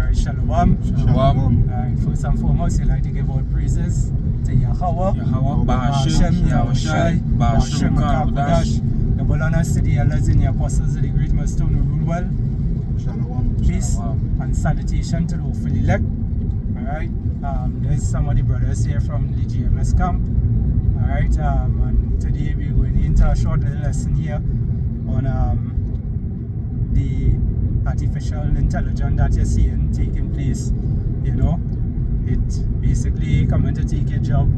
Alright, Shalom. Shalom. First and foremost, I'd like to give all praises to Yahweh, Bahashem, Yahushai, Bahashem Karudash. The Bolanas to the elders and the apostles of the great milestone who rule well. Shalom. Peace Shalom. and salutation to the hopefully elect. Alright, there's some of the brothers here from the GMS camp. Alright, and today we're going into a short little lesson here on the artificial intelligence that you're seeing taking place. You know, it basically coming to take your job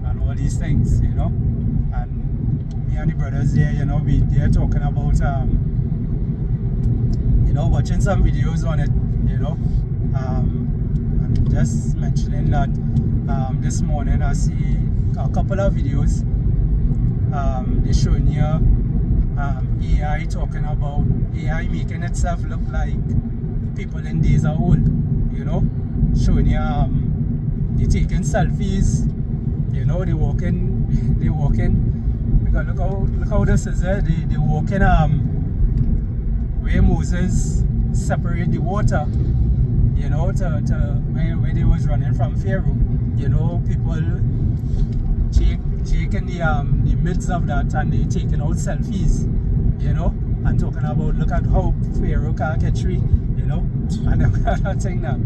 and all these things, you know. And me and the brothers there, you know, they're talking about you know, watching some videos on it, you know, and just mentioning that this morning I see a couple of videos they're showing you AI talking about AI making itself look like people in days of old, you know, showing you they taking selfies, you know, they walking because look how this is there, they walking where Moses separate the water, you know, to where they was running from Pharaoh, you know, people Jake in the midst of that, and they taking out selfies, you know, and talking about look at how Pharaoh can't get free, you know, and them kind of thing now,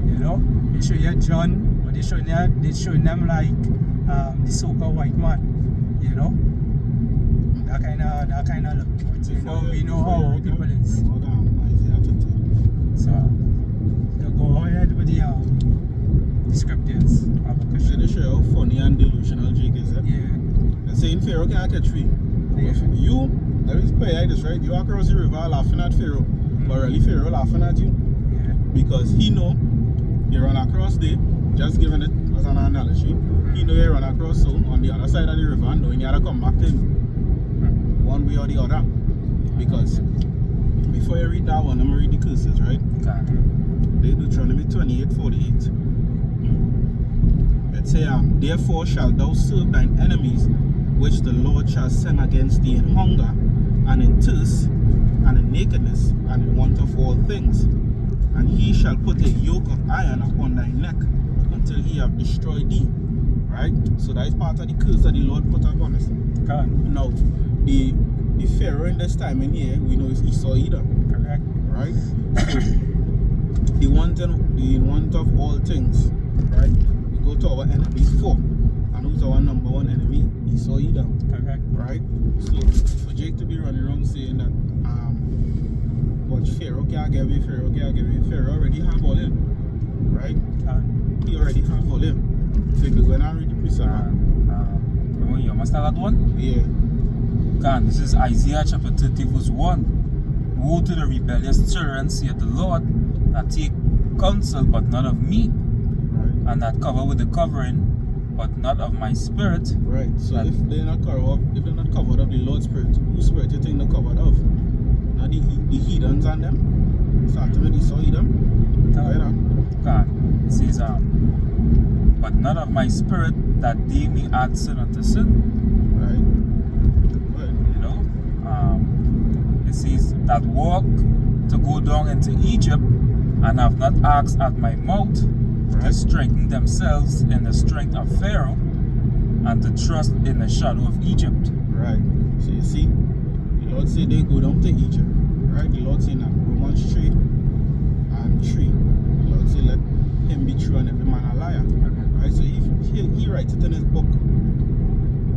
you know. They show you John, but they showing them like the so-called white man, you know. That kind of look. But you know, we know how people is. So you go ahead with the scriptures. They show how funny and delusional Jake is. Yeah. They're saying Pharaoh can't catch free. Yeah. You, let me play like this, right? You walk across the river laughing at Pharaoh, but really Pharaoh laughing at you. Yeah. Because he know you run across there, just giving it as an analogy. He know you run across so on the other side of the river, knowing you have to come back to him one way or the other. Because before you read that one, I'm going to read the curses, right? They Deuteronomy 28:48. It say, therefore shalt thou serve thine enemies, which the Lord shall send against thee in hunger, and in thirst, and in nakedness, and in want of all things. And he shall put a yoke of iron upon thy neck, until he have destroyed thee. Right? So that is part of the curse that the Lord put upon us. Now, the Pharaoh in this time in here, we know is Esau Edom. Correct. Right? So, the want of all things. Right? We go to our enemies for. And who's our number one enemy? Esau Edom. Correct. Right? So for Jake to be running around saying that what Pharaoh can't give me, Pharaoh already have all him. Right? He already have all him. So you can go and read the precept. You must have that one? Yeah. God, this is Isaiah chapter 30 verse 1. Woe to the rebellious children, saith the Lord, that take counsel, but not of me, Right. and that cover with the covering, but not of my spirit. Right. So if they're not covered of the Lord's spirit, whose spirit you think they're covered of? Now the heathens and them. Start to Esau Edom. God, it says, but not of my spirit, that they may add sin unto sin. Right. You know, it says that walk to go down into Egypt, and have not asked at my mouth, to strengthen themselves in the strength of Pharaoh, and to trust in the shadow of Egypt. Right. So you see, the Lord said they go down to Egypt. Right? The Lord said that Romans 3 and 3. The Lord said let him be true and every man a liar. Right? So he writes it in his book,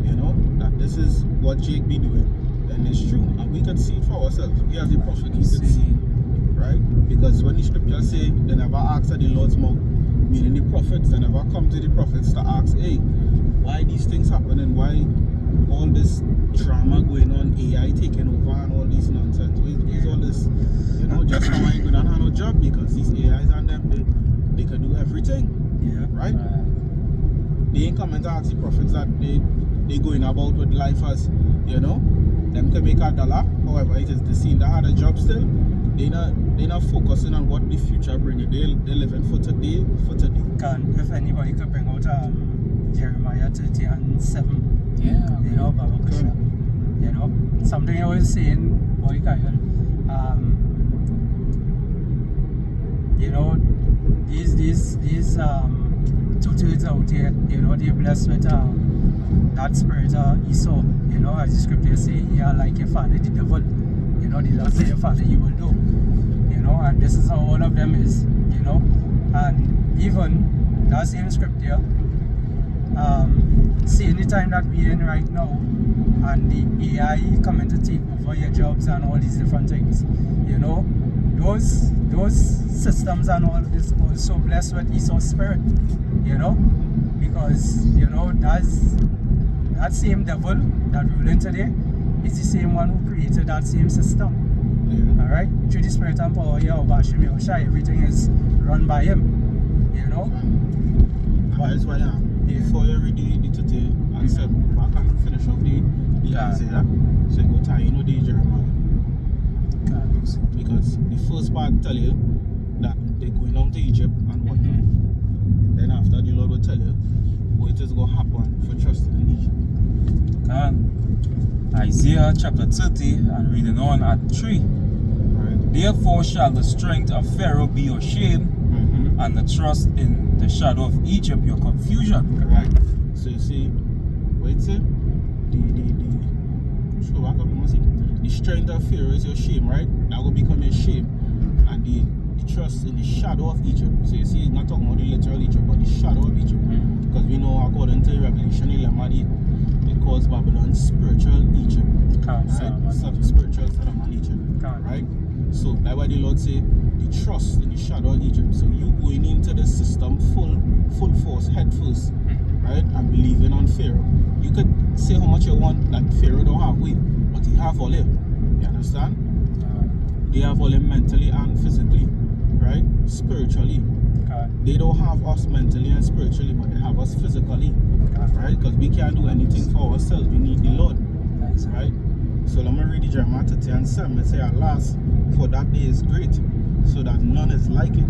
you know, that this is what Jake be doing. Then it's true. And we can see it for ourselves. We as a prophet, we can see. Right? Because when the scriptures say they never ask at the Lord's mouth, meaning the prophets, they never come to the prophets to ask, hey, why these things happen and why all this drama going on, AI taking over and all this nonsense. Where's all this? You know, just now I ain't going to have no job because these AIs and them, they can do everything. Yeah. Right? They ain't coming to ask the prophets that they going about with life as, you know, them can make $1. However, it is the scene that had a job still. They not focusing on what the future brings. They living for today. If anybody could bring out Jeremiah 30:7. Yeah. You know, Baba Kusha. You know, something I was saying, boy, you know, these 2/3 out here, you know, they're blessed with that spirit Esau, you know, as the scripture say, yeah, like your father the devil, you know, they don't say your father you will do, you know, and this is how all of them is, you know, and even that same scripture, seeing the time that we're in right now, and the AI coming to take over your jobs and all these different things, you know, those systems and all is also blessed with Esau's spirit, you know, because, you know, that same devil that ruling today is the same one who created that same system. Yeah. Alright? Through the spirit and power of Hashem Yahushua, everything is run by him. You know? That's why before you read the today and say back and finish up the Isaiah, so you go tie the Jeremiah. Because the first part tell you that they're going down to Egypt and whatnot. Then after the Lord will tell you what is going to happen for trusting in Egypt. Isaiah chapter 30 and reading on at 3. Right. Therefore shall the strength of Pharaoh be your shame, and the trust in the shadow of Egypt your confusion. Right. So you see, wait see, the strength of Pharaoh is your shame, right? That will become your shame. And the trust in the shadow of Egypt. So you see, it's not talking about the literal Egypt, but the shadow of Egypt. Because we know according to Revelation 11, it calls Babylon spiritual Egypt. Spiritual Solomon Egypt. Right? So that's why the Lord say the trust in the shadow of Egypt. So you going into the system full force, head first, right? And believing on Pharaoh. You could say how much you want that Pharaoh don't have weight, but he have all it. You understand? They have all it mentally and physically, right? Spiritually. They don't have us mentally and spiritually, but they have us physically, right? Because we can't do anything for ourselves. We need the Lord, right? So let me read the Jeremiah 30 and 7. It says, alas, for that day is great, so that none is like it.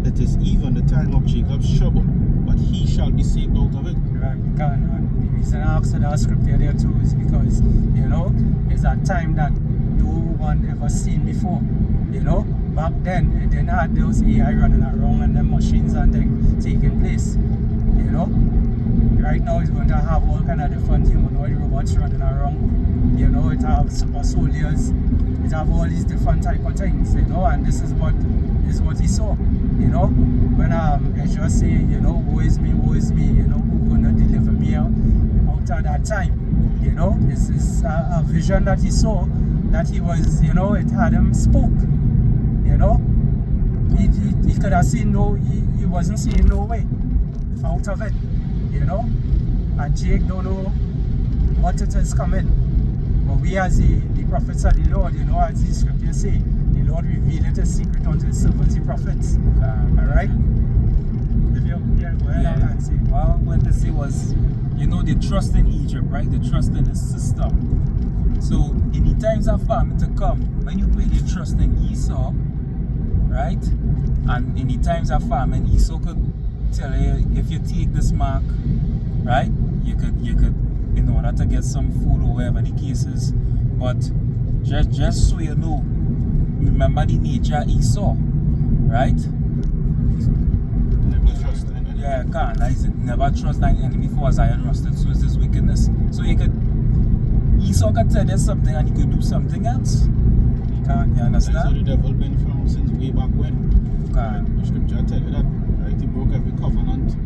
It is even the time of Jacob's trouble, but he shall be saved out of it. Right, and the reason I asked that scripture there too is because, you know, it's that time that no one ever seen before, you know. Back then, it didn't have those AI running around and the machines and things taking place, you know. Right now, it's going to have all kind of different humanoid robots running around, you know. It have super soldiers, it have all these different type of things, you know. And this is what he saw, you know. When Ezra say, you know, woe is me, you know, who's going to deliver me out of that time, you know. This is a vision that he saw, that he was, you know, it had him spoke. You know, he could have seen he wasn't seeing no way out of it, you know. And Jake don't know what it is coming. But we as the prophets of the Lord, you know, as the scriptures say, the Lord revealed a secret unto his servants, the prophets. Alright? Go ahead and say. Well, what they say was, you know, they trust in Egypt, right? They trust in the system. So in the times of famine to come, when you put your trust in Esau, right? And in the times of famine, Esau could tell you, if you take this mark, right? You could in order to get some food or whatever the case is. But just so you know, remember the nature of Esau, right? Never trust an enemy. Yeah, can't. Like, never trust an enemy for as iron rusted, so is this wickedness. So Esau could tell you something and he could do something else. You understand? That's how the devil been from since way back when. The scripture tell you that, right? He broke every covenant,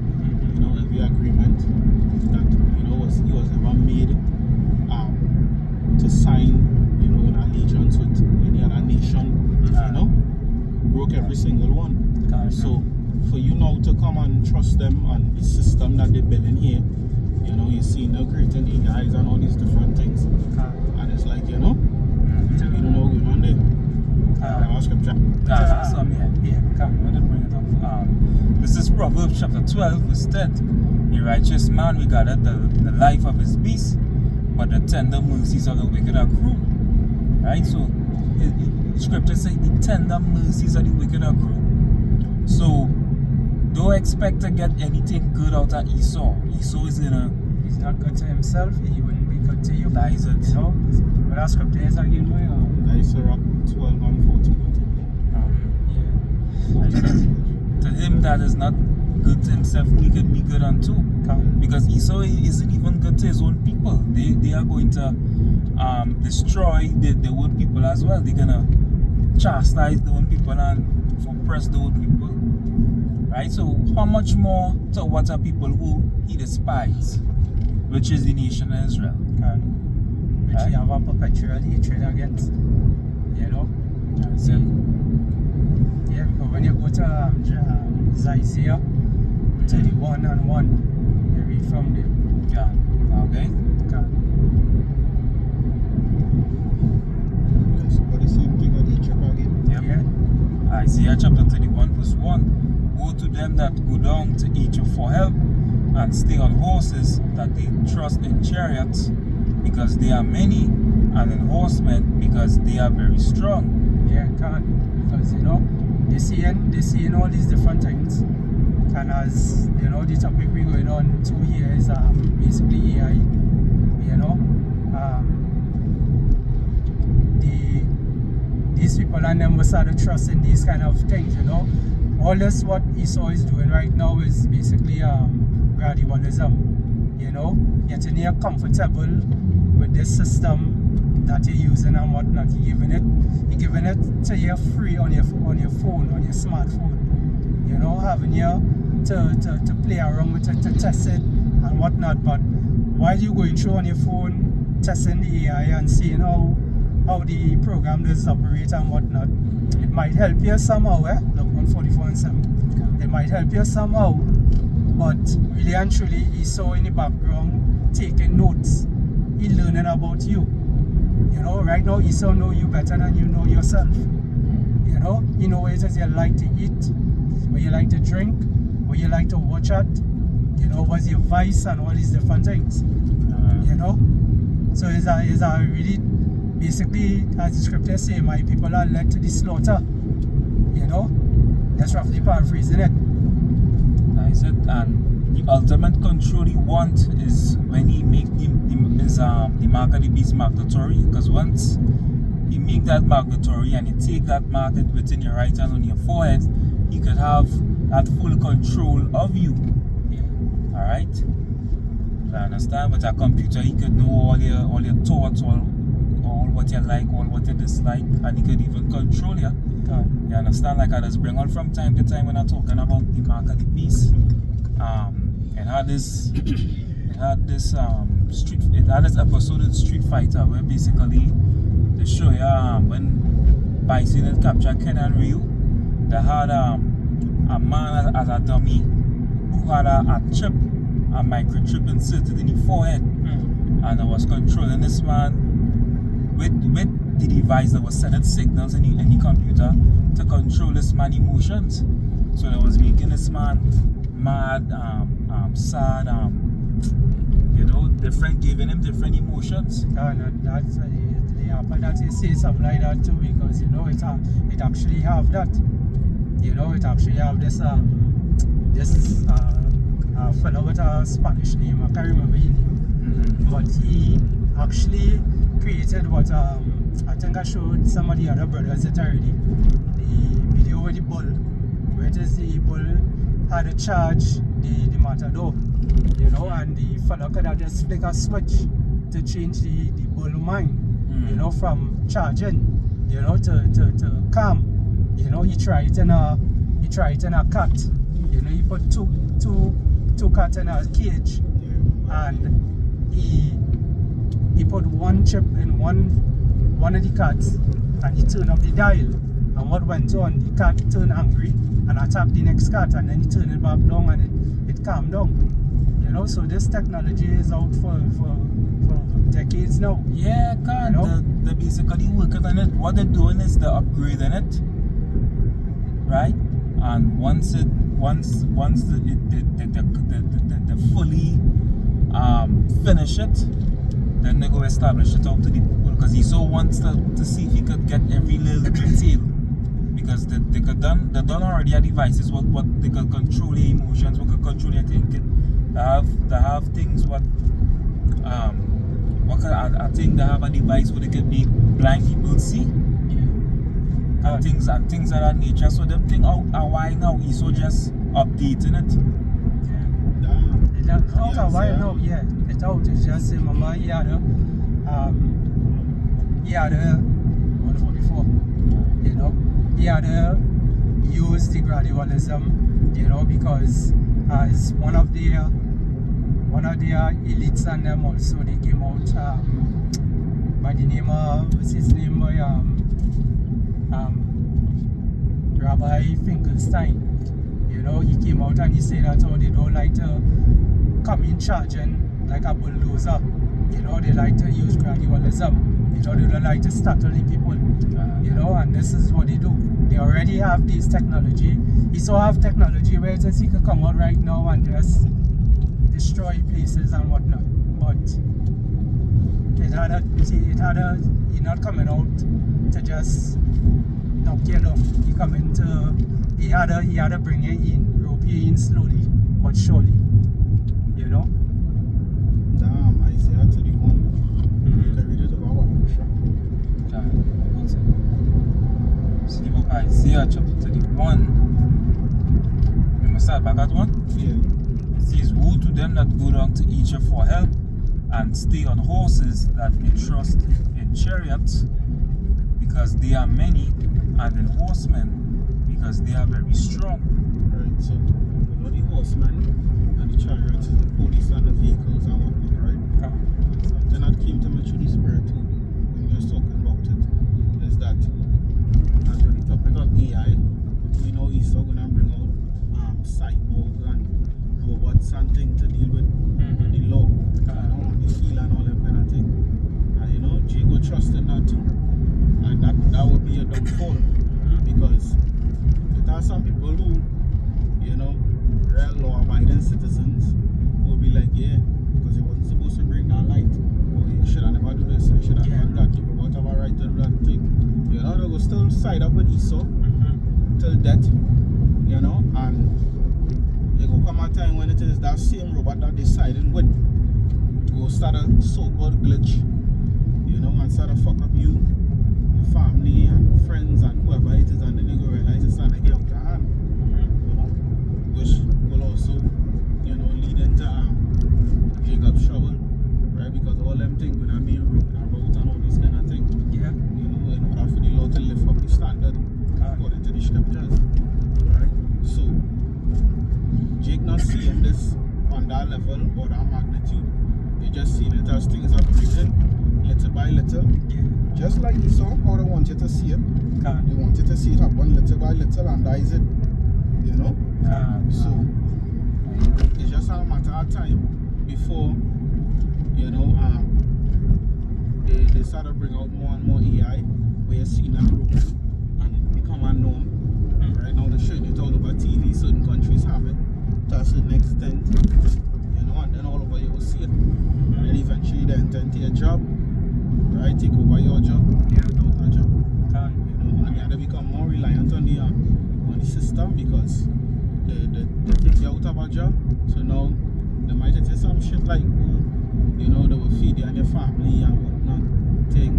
you know, every agreement that, you know, he was ever made to sign, you know, in allegiance with any other nation, you know, broke every single one. So for you now to come and trust them on the system that they build in here, you know, you see now creating AIs and all these different things, and it's like, you know, you don't know what's going on there. Scripture. This is Proverbs chapter 12, verse 10. The righteous man regarded the life of his beast, but the tender mercies of the wicked are cruel. Right? So, scripture says the tender mercies of the wicked are cruel. So, don't expect to get anything good out of Esau. Esau is he's not good to himself, he wouldn't be good to you. That is it. You know? But that scripture is again, That is 12 and 14. yeah. that is not good to himself, he can be good unto. Because Esau isn't even good to his own people. They are going to destroy the own people as well. They're gonna chastise the own people and oppress the own people. Right? So how much more towards a people who he despises, which is the nation of Israel. Which we have a perpetual hatred against. You know? That's it. Yeah, because when you go to Isaiah 31:1, you read from there. Yeah. Okay. Yes, but the same thing on Egypt again. Yep. Yeah. Isaiah chapter 31 verse 1. Woe to them that go down to Egypt for help and stay on horses, that they trust in chariots because they are many, and in horsemen because they are very strong. Yeah, because you know, they seeing all these different things. And as you know, the topic we're going on 2 years, basically AI. You know, these people and them was started trusting these kind of things. You know, all this what Esau is doing right now is basically gradualism. You know, getting you comfortable with this system that you're using and whatnot. You're giving it to you free on your phone, on your smartphone. You know, having you to play around with it, to test it and whatnot. But while you going through on your phone, testing the AI and seeing how the program does operate and whatnot, it might help you somehow, Look, 144:7. It might help you somehow, but really and truly, Esau in the background taking notes. He learning about you. You know, right now Esau know you better than you know yourself. You know, he know what it is you like to eat, what you like to drink, what you like to watch at. You know, what's your vice and all these different things. You know, so it's a really basically, as the scripture say, my people are led to the slaughter. You know, that's roughly paraphrasing it. That's it. And the ultimate control he want is when he make the mark of the beast mandatory. Because once he make that mandatory and you take that mark within your right hand on your forehead, he could have that full control of you. Yeah. Alright? I understand. With a computer he could know all your thoughts, all what you like, all what you dislike, and he could even control you. You understand? Like I just bring on from time to time when I'm talking about the mark of the beast. It had this episode in Street Fighter where basically they show you when Bison had captured Ken and Ryu, they had a man as a dummy who had a chip, a microchip inserted in his forehead, and I was controlling this man with the device that was sending signals in the computer to control this man's emotions. So that was making this man mad, sad, you know, giving him different emotions. That's but that you say something like that too, because you know it actually have that. You know, it actually have this fellow with a Spanish name. I can't remember his name, but he actually created what I think I showed some of the other brothers it already. The video with the bull, where it is the bull had to charge the matador, you know, and the fellow could have just flick a switch to change the bull mind, you know, from charging, you know, to calm. You know, he tried in a cat. You know, he put two cats in a cage, and he put one chip in one of the cats, and he turned up the dial. And what went on, the cat turned angry and attacked the next cat, and then he turned it back down and it calmed down. You know, so this technology is out for decades now. Yeah, God, you know? They're basically working on it. What they're doing is they're upgrading it, right? And once they fully finish it, then they go establish it out to the people. Because he so wants to see if he could get every little detail. Because they done already have devices what they could control your emotions, what could control your thinking. They have things I think they have a device where they can make blind people see. and things of that nature. So them thing out why now he's so just updating it. Damn. It's out Yeah, a while yeah. now, yeah. It's out. It's just remember he had a 144. You know, he had to use the gradualism, you know, because as one of the elites and them also they came out by the name of what's his name by Rabbi Finkelstein. You know, he came out and he said that they don't like to come in charging like a bulldozer. You know, they like to use gradualism. You know, they don't like to startle the people. You know, and this is what they do. They already have this technology. He still have technology where he could come out right now and just destroy places and whatnot. But he's not coming out to just knock you down. He had to bring you in, rope you in slowly but surely. You know? Damn, Isaiah 31. You can read it about what? See the book Isaiah chapter 31. We must start back at 1. Yeah. It says, woe to them that go down to Egypt for help, and stay on horses, that they trust in chariots, because they are many, and in horsemen, because they are very strong. Right, so you know the horsemen and the chariots, the police and the vehicles and whatnot, right? Something that came to me through the spirit too when we were talking about it is that as when the topic of AI, we know he's still gonna bring out cyborgs and robots and things to deal with the law, you know, and the heel and all that kind of thing. And you know, Jake would trust in that too. And that would be a downfall because there are some people who, you know, real law abiding citizens who will be like, yeah, because it wasn't supposed to bring that light, or you should have never do this, you should have never do that, you would have a right to do that thing. You know, they will still side up with Esau till death, you know, and there will come a time when it is that same robot that they siding with go start a so-called glitch, you know, and start to fuck up you, your family and friends and whoever it is, and then they go realize it's starting to get out of hand, you know, which will also, you know, lead into Jacob's trouble, right? Because all them things when I mean about and all this kind of thing, Yeah. you know, in order for the law to live up the standard according to the scriptures, right? So Jake not seeing this on that level or that magnitude. They just seeing it as things are breathing little by little. Yeah. Just like you saw how they want you to see it. They want you to see it happen little by little, and that is it. You know? So it's just a matter of time before, you know, they start to bring out more and more AI where you're seeing that growing and it become a norm. Right now they're showing it all over TV, certain countries have it to a certain extent, you know, and then all over you will see it. And then eventually they enter into your job, right? Take over your job, without a job. You know, and you have to become more reliant on the system because they take you out of a job. So now they might take some shit like, you know, they will feed you and your family and whatnot thing,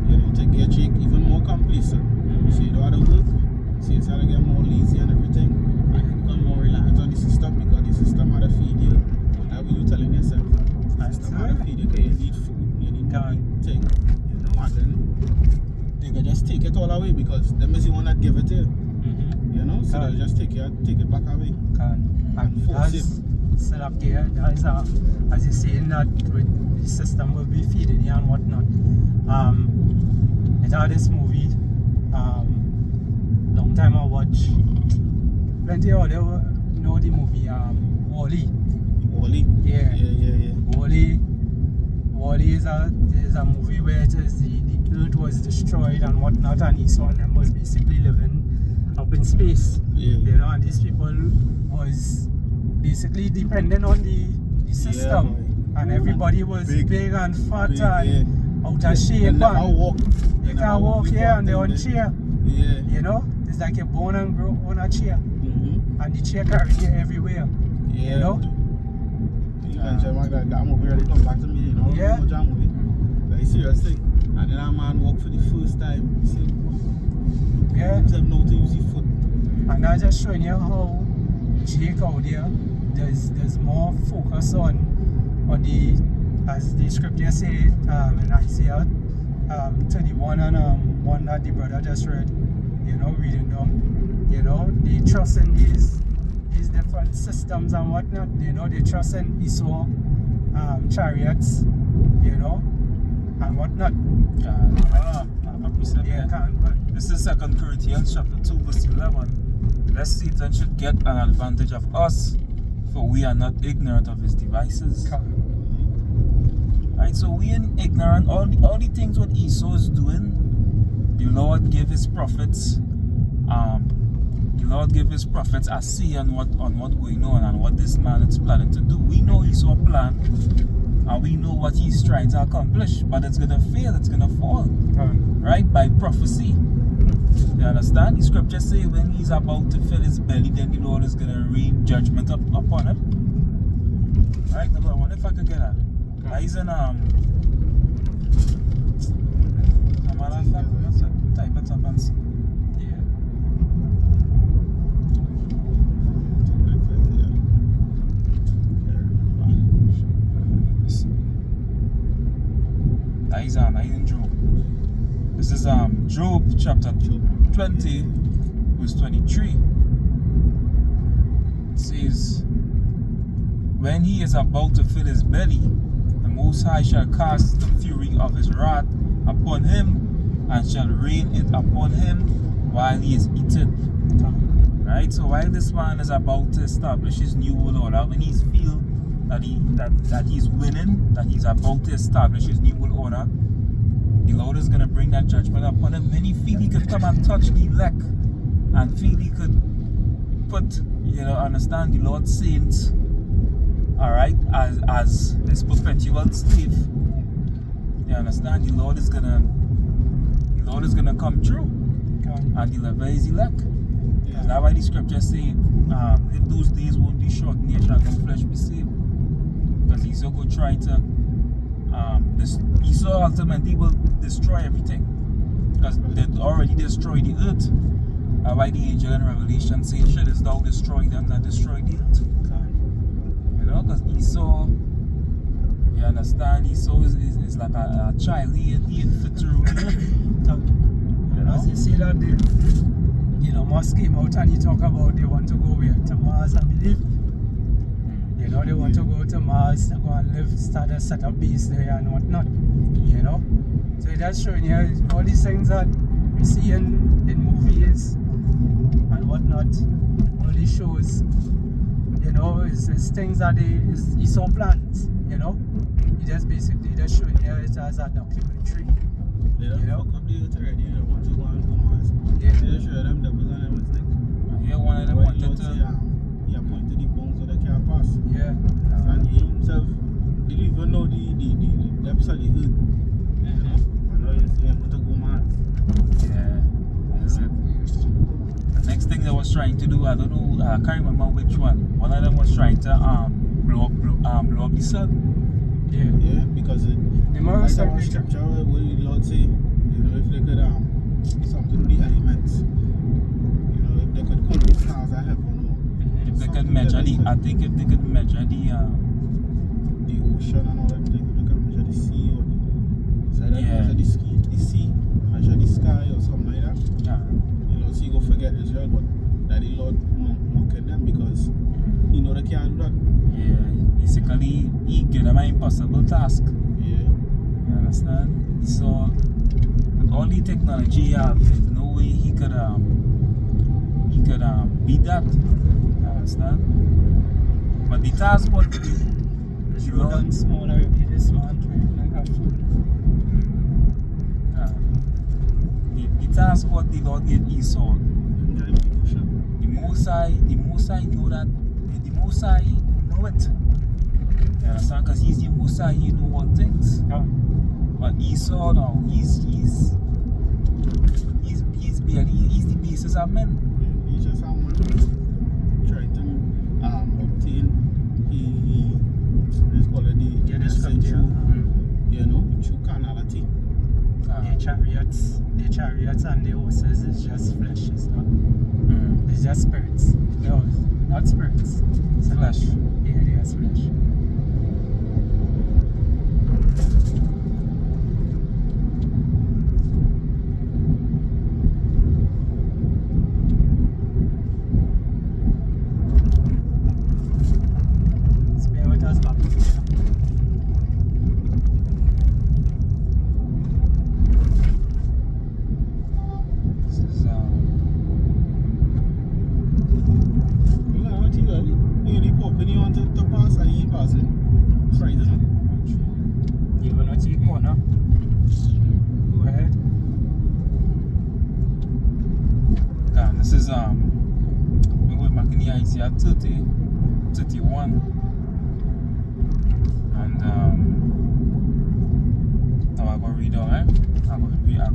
you know, to get you even more complacent. So you don't have to work. So you start to get more lazy and everything, and you become more reliant on the system because the system had to feed you. Whatever you're telling yourself, the system had to feed you because you need food, you need money, thing, you know, and then they can just take it all away because them is the one that give it to you, you know, so they'll just take it back away. And force it. Still up there, as you're saying that with the system will be feeding you and whatnot. It had this movie, long time I watch. Plenty of you know the movie Wall-E. Wall-E? Yeah. Wall-E is a movie where it is the earth was destroyed and whatnot, and Esau and them was basically living up in space. You know, and these people was basically dependent on the system, and everybody was big and fat and out of shape. They never walk. They can't walk here and they're on chair. Yeah. You know, it's like you're born and grow on a chair, and the chair carry you everywhere. Yeah. You know. You mentioned that movie really come back to me. You know, Yeah. that movie. Very serious thing. And then that man walked for the first time. See, Yeah. Himself know to use his foot. And that's just showing you how Jake out there, there's more focus on the, as the scripture say in Isaiah 31 and 1 that the brother just read, reading down, they trust in these different systems and whatnot, they trust in Esau chariots, and whatnot. This is 2 Corinthians chapter 2 verse 11. Lest Satan should get an advantage of us, for we are not ignorant of his devices. Right, so we ain't ignorant. All the things what Esau is doing, the Lord gave his prophets a say on what going on and what this man is planning to do. We know Esau's plan and we know what he's trying to accomplish, but it's gonna fail, it's gonna fall. Right? By prophecy. You understand? The scripture say when he's about to fill his belly, then the Lord is gonna rain judgment upon him. Right? But I wonder if I could get that. He's in type it up and see. Yeah. He's in Job. This is Job chapter 20 verse 23. It says, when he is about to fill his belly, the Most High shall cast the fury of his wrath upon him, and shall rain it upon him while he is eating. Right? So while this man is about to establish his new world order, when he feel that he's winning, that he's about to establish his new world order, the Lord is gonna bring that judgment upon him. When he feel he could come and touch the elect, and feel he could put, understand the Lord's saints, alright, as his perpetual slave. You understand? The Lord is gonna come through and deliver his elect. That's why the scripture say, if those days won't be short, neither shall no flesh be saved. Because Esau go try to Esau ultimately will destroy everything. Because they already destroyed the earth. That's why the angel in Revelation says, shouldest thou destroy them that destroy the earth? Because Esau, you understand, Esau is like a child. He ain't fit to rule the earth. As you see that Musk came out and he talk about they want to go to Mars, I believe. They want to go to Mars to go and start a set up base there and whatnot. So that's showing you all these things that we see in movies and whatnot. All these shows, is things that is Esau plans. He just basically just showing you it as a documentary. They don't fuck up the earth already. They don't want to go and go Mars. They show them that was a mistake. Yeah, one of them wanted to. He appointed the bones so they can't pass. Yeah. And he himself didn't even know the depths of the earth. And now he's saying want to go Mars. Yeah, that's it. The next thing they was trying to do, I don't know, I can't remember which one. One of them was trying to blow up the sun. Yeah, because the moral scripture where the Lord say, if they could something with the elements, if they could count the stars of heaven, if they could measure I think if they could measure the ocean and all that, they could measure the sea or measure the sea, measure the sky or something like that. So you go forget Israel, but that the Lord mocking them because they can't do that. Yeah, basically he gave them an impossible task. Yeah. You understand? So with all the technology he have, there's no way he could beat that. You understand? But the task what the Lord smaller this man like a fool. The task what the Lord gave Esau. The Most High know that. The Most High know it. You understand? Because he's the Most High, he know all things. But Esau now, he's the basis of men. He's just someone trying to obtain let's call it the true carnality. chariots and the horses is just flesh, it's not. It's just spirits. No, not spirits. It's Flesh. Yeah, they are flesh. Bear with us, back. This is What you got? You need pop when you want to pass and you ain't passing. Right, isn't it? You will not take corner. Go ahead. this is we're making the Isaiah 30, 31. And now I go read on, I go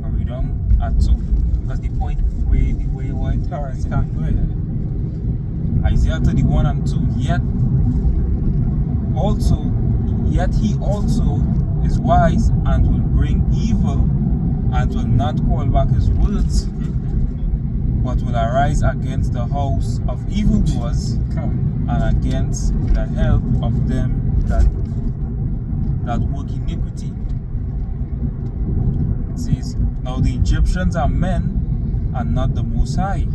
read on at 2. Because the point where you want to Alright, go ahead. Isaiah 31 and 2. Yet he also is wise and will bring evil and will not call back his words, but will arise against the house of evildoers and against the help of them that work iniquity. It says, now the Egyptians are men and not the Most High,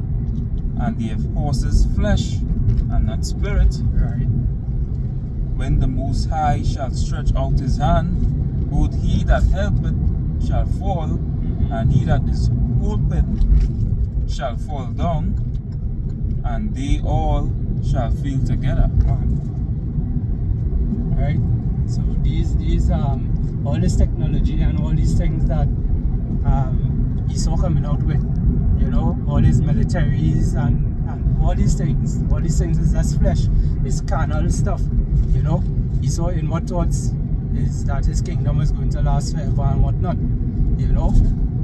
and they have horses flesh and not spirit. Right. When the Most High shall stretch out his hand, both he that helpeth shall fall, and he that is open shall fall down, and they all shall fall together. Right. So these all this technology and all these things that Esau coming out with, you know, all these militaries and all these things is just flesh. It's carnal stuff, you know. Esau in what thoughts is that his kingdom is going to last forever and whatnot, you know.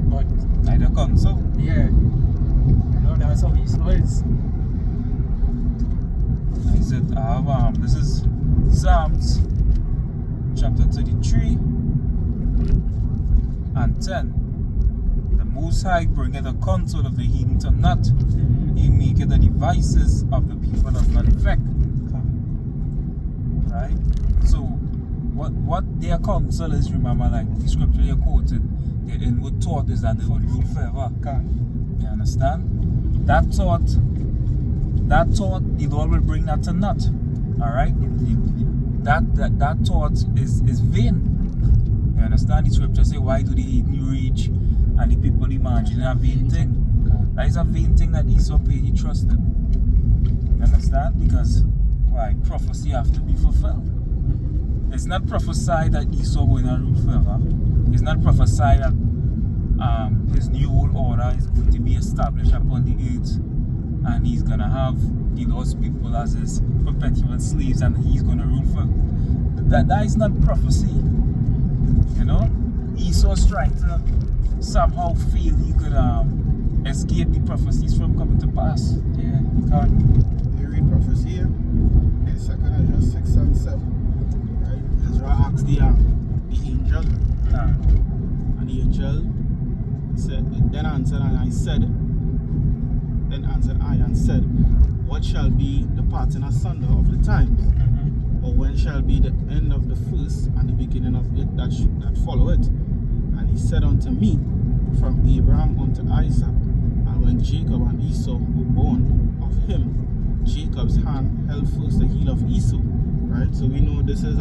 But Neither come so. yeah, you know, that's how Esau is. I said I have this is Psalms chapter 33 and 10. The Most High bringeth the counsel of the heathen to naught. He maketh the devices of the people of none effect. Right? So what their counsel is, remember, like the scripture you quoted, their inward thought is that they would rule forever. You understand? That thought, the Lord will bring that to naught. Alright? That thought is vain. You understand? The scripture say, why do the heathen reach and the people imagine a vain thing? That is a vain thing that Esau paid, he trusted. You understand? Because why? Prophecy have to be fulfilled. It's not prophesied that Esau going to rule forever. It's not prophesied that his new world order is going to be established upon the earth, and he's going to have the lost people as his perpetual slaves, and he's going to rule forever. That is not prophecy. You know? Esau's trying to somehow feel he could escape the prophecies from coming to pass. Yeah, You read prophecy here in 2nd Ezra 6 and 7. Right? Ezra asked the angel, and the angel said, then answered I and said, what shall be the parting asunder of the times? Or when shall be the end of the first and the beginning of it that follow it? And he said unto me, from Abraham unto Isaac, and when Jacob and Esau were born of him, Jacob's hand held first the heel of Esau. Right? So we know this is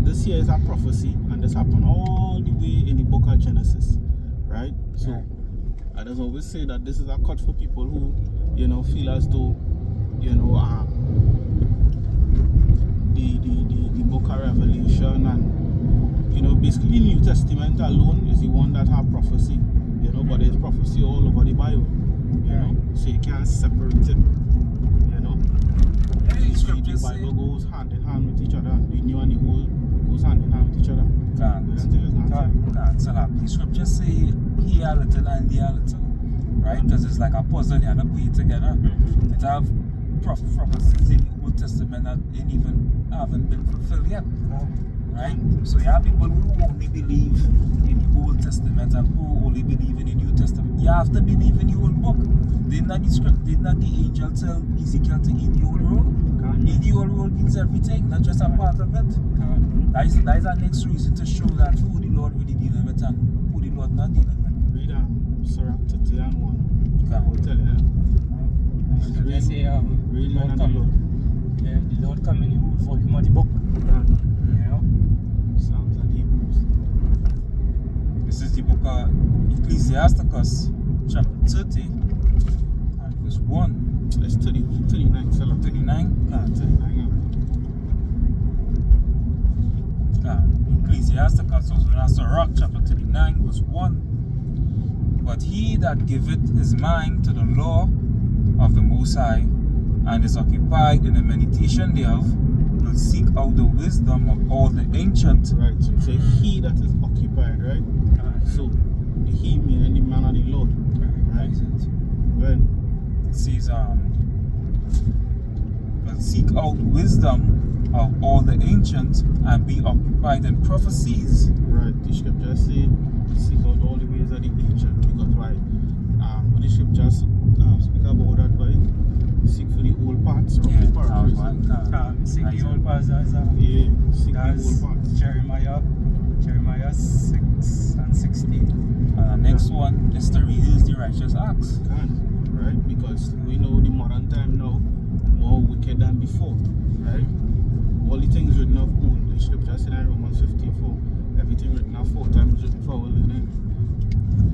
this here is a prophecy, and this happened all the way in the book of Genesis. Right? So I just always say that this is a cut for people who, you know, feel as though, you know, the book of Revelation and, you know, basically New Testament alone is the one that have prophecy, you know, but there's prophecy all over the Bible, you know, so you can't separate it, you know. The Bible goes hand in hand with each other, and the New and the Old goes hand in hand with each other. Can't. So like the scripture say here a little and there a little, right? Because it's like a puzzle, you have to put it together. It have prophecies in the Old Testament that ain't even haven't been fulfilled yet. Right? So you have people who only believe in the Old Testament and who only believe in the New Testament. You have to believe in the old book. Did not the angel tell Ezekiel to eat the old roll? Eat the old roll means everything, not just a part of it. That is our next reason to show that who the Lord really dealing with and who the Lord not dealing with. Read Sirach 30 and 1. I will tell you. They say Read Lord and come. Lord. Yeah, the Lord come in the whole volume of the book. You know? Psalms and Hebrews. This is the book of Ecclesiasticus, chapter 30, and verse 1. It's 39. 39. Yeah, 39. Ecclesiasticus was in Sirach, chapter 39, verse 1. But he that giveth his mind to the law of the Most High, and is occupied in the meditation thereof, will seek out the wisdom of all the ancient. Right, so it's a he that is occupied, right? So, the he meaning the man of the Lord, right? Well, It says, will seek out wisdom of all the ancient and be occupied in prophecies. right, the scriptures say, seek out all the ways of the ancient, because why? When the scriptures speak about that, why? Seek for the old parts, or Yeah, the that was paraphrase. one. Seek the old parts. Yeah, seek the That's old parts. Jeremiah 6 and 16. The next one is to rehearse the righteous acts. Can, right? Because we know the modern time now more wicked than before, right? All the things written of old, the scripture said in Romans 15:4, everything written of 4 times written for our learning,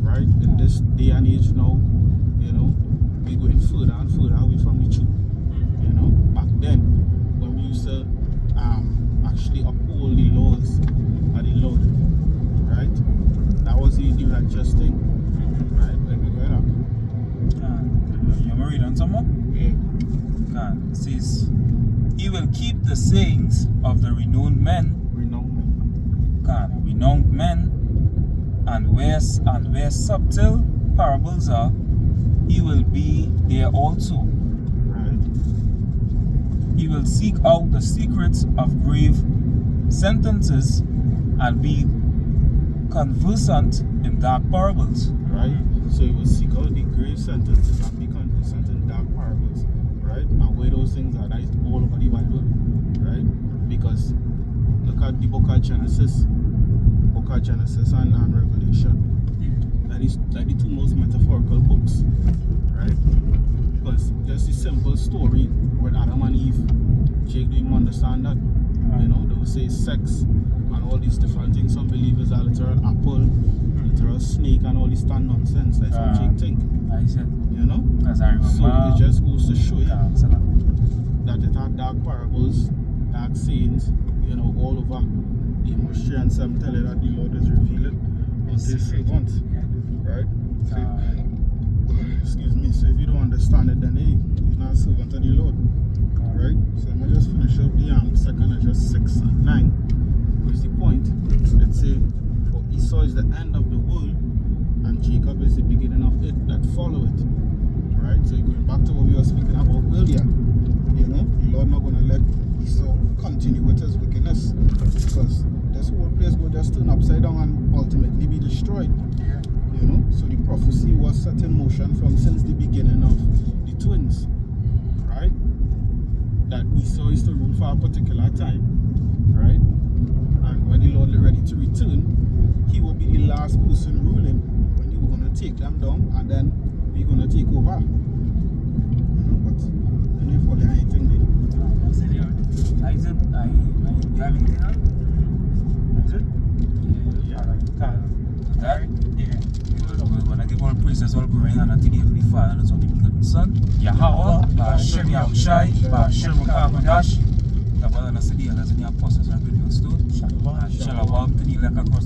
right? In this day and age now, you know, we're going further and further away from the truth. You know, back then, when we used to actually uphold the laws of the Lord, right? That was the righteous thing, right? Like we were You want me to read on some more? yeah, It says, he will keep the sayings of the renowned men, renowned men. and where subtle parables are, he will be there also. Right. He will seek out the secrets of grave sentences and be conversant in dark parables. Right? So you will seek out the grave sentences and be conversant in dark parables, right? And where those things are, that is all over the Bible, right? Because look at the book of Genesis and Revelation. That is like the two most metaphorical books, right? Because just a simple story with Adam and Eve, Jake didn't understand that. You know, they will say sex and all these different things. Some believers are literal apple, literal snake, and all this stand nonsense. That's what Jake think. I said, You know? because I remember. So it just goes to show you So that it had dark parables, dark sayings, you know, all over. Amos 3 and 7 tell you that the Lord is revealed unto his servants. Right? So, excuse me, so if you don't understand it, then hey, you're not a servant of the Lord. Right? So I'm gonna just finish up the 2nd Ezra 6 and 9. Where's the point? Let's say, for Esau is the end of the world, and Jacob is the beginning of it that follow it. Right? So going back to what we were speaking about earlier, you know, the Lord not gonna let Esau continue with his wickedness, because this whole place will just turn upside down and ultimately be destroyed. You know, so the prophecy was set in motion from since the beginning of the twins, right? That Esau is to rule for a particular time, right? And when the Lord is ready to return, he will be the last person ruling, when he will going to take them down, and then we're going to take over. You know, but I don't know if only anything there. I said, you have anything else? Is it? That? Yeah. When I give all praises, all glory, and unto the Heavenly Father, and unto the begotten Son, Yahweh, Ba'ashem Yahushai, Ba'ashem Makakodash, the brother and the apostles and good stone, and shalom to the elect across